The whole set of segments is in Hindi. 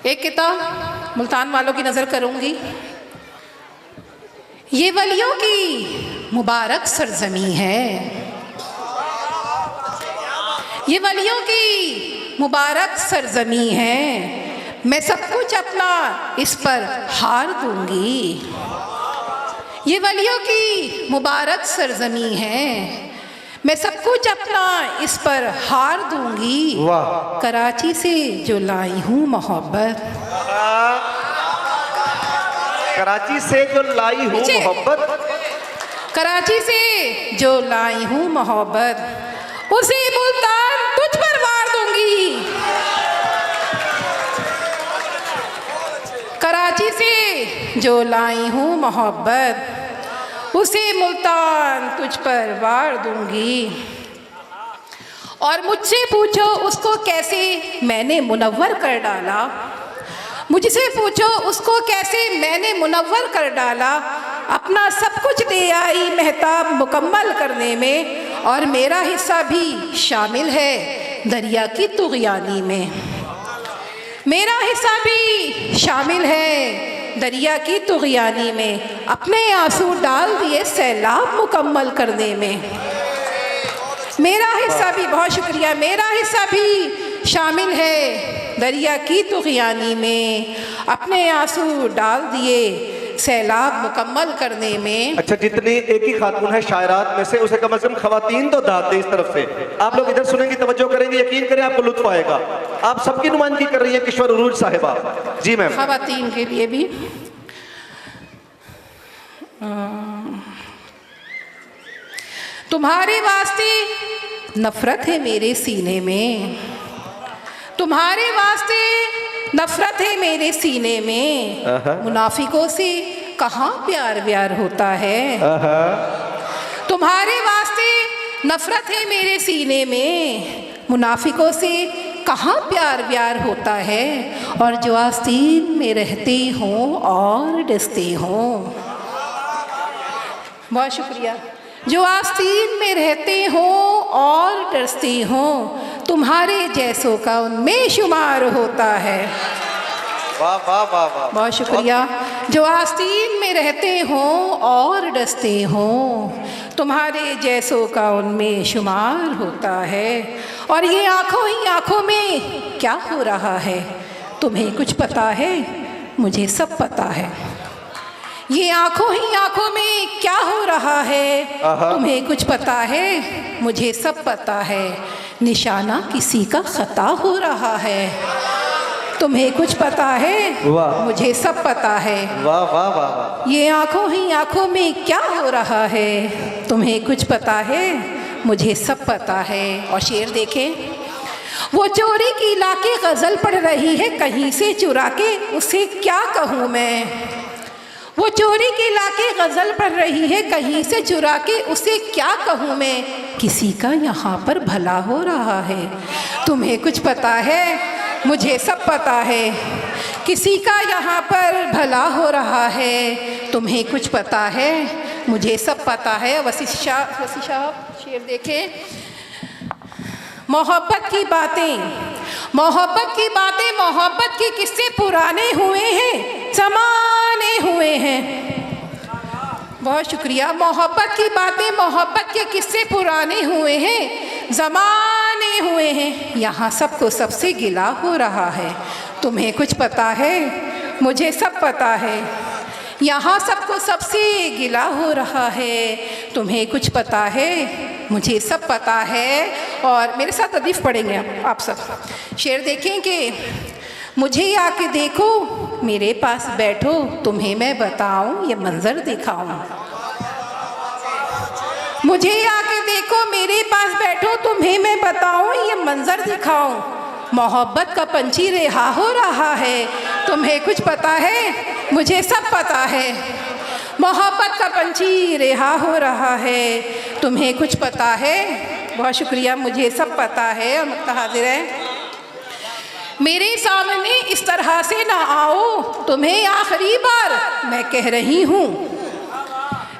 एक किताब मुल्तान वालों की नज़र करूँगी। ये वलियों की मुबारक सरजमी है, ये वलियों की मुबारक सरजमी है, मैं सब कुछ अपना इस पर हार दूंगी। ये वलियों की मुबारक सरजमी है, मैं सब कुछ अपना इस पर हार दूंगी। कराची से जो लाई हूँ मोहब्बत, कराची से जो लाई हूँ मोहब्बत, कराची से जो लाई हूँ मोहब्बत, उसे मुल्तान तुझ पर वार दूंगी। कराची से जो लाई हूँ मोहब्बत, उसे मुल्तान तुझ पर वार दूंगी। और मुझसे पूछो उसको कैसे मैंने मुनव्वर कर डाला, मुझसे पूछो उसको कैसे मैंने मुनव्वर कर डाला। अपना सब कुछ दे आई महताब मुकम्मल करने में, और मेरा हिस्सा भी शामिल है दरिया की तुग़यानी में। मेरा हिस्सा भी शामिल है दरिया की तुग़यानी में, अपने आंसू डाल दिए सैलाब मुकम्मल करने में। मेरा हिस्सा भी, बहुत शुक्रिया, मेरा हिस्सा भी शामिल है दरिया की तुग़यानी में, अपने आंसू डाल दिए सैलाब मुकम्मल करने में। अच्छा, जितनी एक ही खातून है शायरात में से, उसे कम से कम खवातीन तो दाद दे इस तरफ से। आप लोग इधर सुनेंगे, तवज्जो करेंगे, यकीन करें आपको लुत्फ आएगा। आप सबकी नुमाइंदगी कर रही है किश्वर उरूज साहिबा। जी मैम। खवातीन के लिए भी तुम्हारे वास्ते नफरत है मेरे सीने में, तुम्हारे वास्ते नफरत है मेरे सीने में। मुनाफिकों से कहाँ प्यार व्यार होता है। तुम्हारे वास्ते नफरत है मेरे सीने में, मुनाफिकों से कहाँ प्यार व्यार होता है। और जो आस्तीन में रहते हों और डसते हों, बहुत शुक्रिया, जो आस्तीन में रहते हों और डरते हों, तुम्हारे जैसों का उनमें शुमार होता है। वाह वाह वाह वाह, बहुत शुक्रिया। जो आस्तीन में रहते हों और डसते हों, तुम्हारे जैसों का उनमें शुमार होता है। और ये आँखों ही आँखों में क्या हो रहा है, तुम्हें कुछ पता है, मुझे सब पता है। ये आँखों ही आँखों में क्या हो रहा है, तुम्हें कुछ पता है, मुझे सब पता है। निशाना किसी का खता हो रहा है, तुम्हें कुछ पता है, मुझे सब पता है। वाह वाह वाह वाह। ये आँखों ही आँखों में क्या हो रहा है, तुम्हें कुछ पता है, मुझे सब पता है। और शेर देखें, वो चोरी की लाके गज़ल पढ़ रही है कहीं से चुरा के, उसे क्या कहूँ मैं। वो चोरी की लाके गज़ल पढ़ रही है कहीं से चुरा के, उसे क्या कहूँ मैं। किसी का यहाँ पर भला हो रहा है, तुम्हें कुछ पता है, मुझे सब पता है। किसी का यहाँ पर भला हो रहा है, तुम्हें कुछ पता है, मुझे सब पता है। वसीशा शेर देखें, मोहब्बत की बातें, मोहब्बत की बातें, मोहब्बत के किस्से पुराने हुए हैं, ज़माने हुए हैं। बहुत शुक्रिया। मोहब्बत की बातें, मोहब्बत के किस्से पुराने हुए हैं, ज़माने हुए हैं। यहाँ सबको सबसे गिला हो रहा है, तुम्हें कुछ पता है, मुझे सब पता है। यहाँ सबको सबसे गिला हो रहा है, तुम्हें कुछ पता है, मुझे सब पता है। और मेरे साथ अदीफ पढ़ेंगे आप सब। शेर देखें कि मुझे आके देखो, मेरे पास बैठो, तुम्हें मैं बताऊं, ये मंजर दिखाऊं। मुझे आके देखो, मेरे पास बैठो, तुम्हें मैं बताऊं, ये मंजर दिखाऊं। मोहब्बत का पंछी रिहा हो रहा है, तुम्हें कुछ पता है, मुझे सब पता है। मोहब्बत का पंछी रिहा हो रहा है, तुम्हें कुछ पता है। बहुत शुक्रिया, मुझे सब पता है। और मुक्ता हाजिर है, मेरे सामने इस तरह से ना आओ, तुम्हें आखिरी बार मैं कह रही हूँ।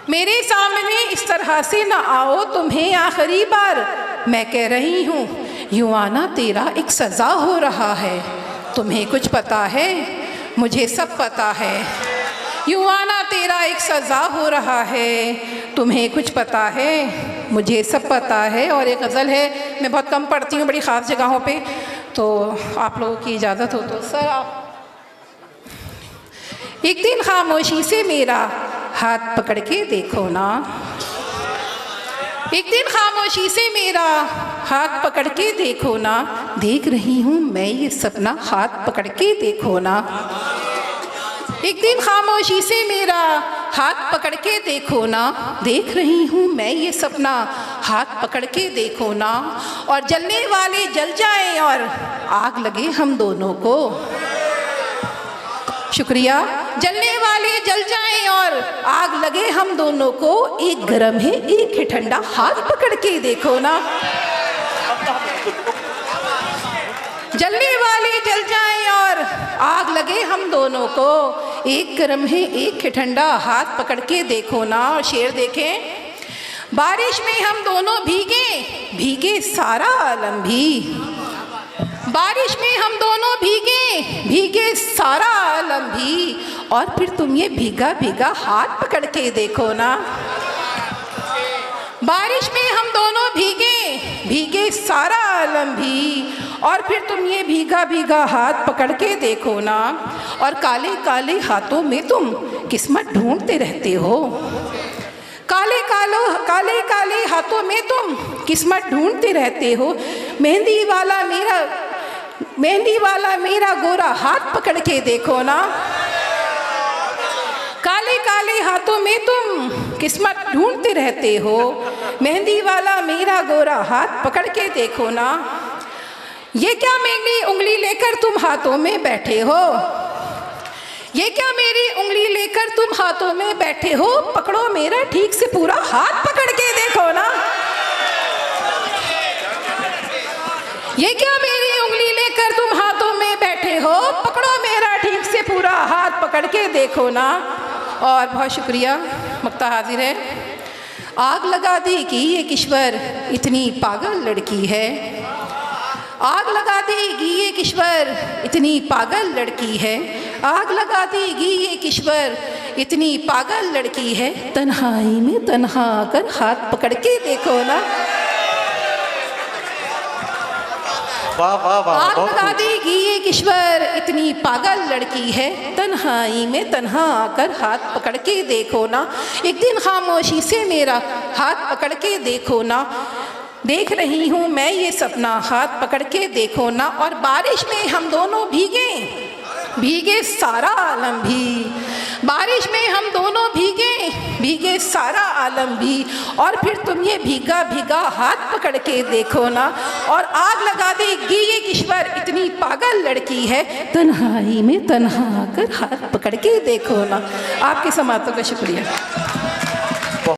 मेरे सामने इस तरह से ना आओ, तुम्हें आखिरी बार मैं कह रही हूँ। यूं आना तेरा एक सज़ा हो रहा है, तुम्हें कुछ पता है, मुझे सब पता है। यूं आना तेरा एक सज़ा हो रहा है, तुम्हें कुछ पता है, मुझे सब पता है। और एक गज़ल है, मैं बहुत कम पढ़ती हूँ बड़ी ख़ास जगहों पे, तो आप लोगों की इजाज़त हो तो सर आप। एक दिन खामोशी से मेरा हाथ पकड़ के देखो ना, एक दिन खामोशी से मेरा हाथ पकड़ के देखो ना, देख रही हूँ मैं ये सपना, हाथ पकड़ के देखो ना। एक दिन खामोशी से मेरा हाथ पकड़ के देखो ना, देख रही हूँ मैं ये सपना, हाथ पकड़ के देखो ना। और जलने वाले जल जाएं और आग लगे हम दोनों को। शुक्रिया। जलने वाले जल जाएं और आग लगे हम दोनों को, एक गरम है एक है ठंडा, हाथ पकड़ के देखो ना। जलने वाले जल जाएं और आग लगे हम दोनों को, एक गरम है एक है ठंडा, हाथ पकड़ के देखो ना। और शेर देखें, बारिश में हम दोनों भीगे भीगे सारा आलम भी, बारिश में हम दोनों भीगे भीगे सारा आलम भी, और फिर तुम ये भीगा भीगा हाथ पकड़ के देखो ना। बारिश में हम दोनों भीगे भीगे सारा आलम भी, और फिर तुम ये भीगा भीगा हाथ पकड़ के देखो ना। और काले काले हाथों में तुम किस्मत ढूंढते रहते हो, काले काले हाथों में तुम किस्मत ढूंढते रहते हो। मेहंदी वाला मेरा गोरा हाथ पकड़ के देखो ना। काले काले हाथों में तुम किस्मत ढूंढते रहते हो, मेहंदी वाला मेरा गोरा हाथ पकड़ के देखो ना। ये क्या मेरी उंगली लेकर तुम हाथों में बैठे हो, ये क्या मेरी उंगली लेकर तुम हाथों में बैठे हो, पकड़ो मेरा ठीक से पूरा हाथ पकड़ के देखो ना। ये क्या मेरी उंगली लेकर तुम हाथों में बैठे हो, पकड़ो मेरा ठीक से पूरा हाथ पकड़ के देखो ना। और बहुत शुक्रिया, मुक्ता हाजिर है। आग लगा देगी ये किश्वर इतनी पागल लड़की है, आग लगा देगी ये किश्वर इतनी पागल लड़की है, आग लगा देगी ये किश्वर इतनी पागल लड़की है। तन्हाई में तन्हा कर हाथ पकड़ के देखो ना। वाह वाह वाह, आग लगा देगी ये किश्वर इतनी पागल लड़की है, तन्हाई में तन्हा आकर हाथ पकड़ के देखो ना। एक दिन खामोशी से मेरा हाथ पकड़ के देखो ना, देख रही हूँ मैं ये सपना, हाथ पकड़ के देखो ना। और बारिश में हम दोनों भीगे भीगे सारा आलम भी, बारिश में हम दोनों भीगे भीगे सारा आलम भी, और फिर तुम ये भीगा भीगा हाथ पकड़ के देखो ना। और आग लगा देगी ये किश्वर इतनी पागल लड़की है, तन्हाई में तन्हा कर हाथ पकड़ के देखो ना। आपकी समातों का शुक्रिया।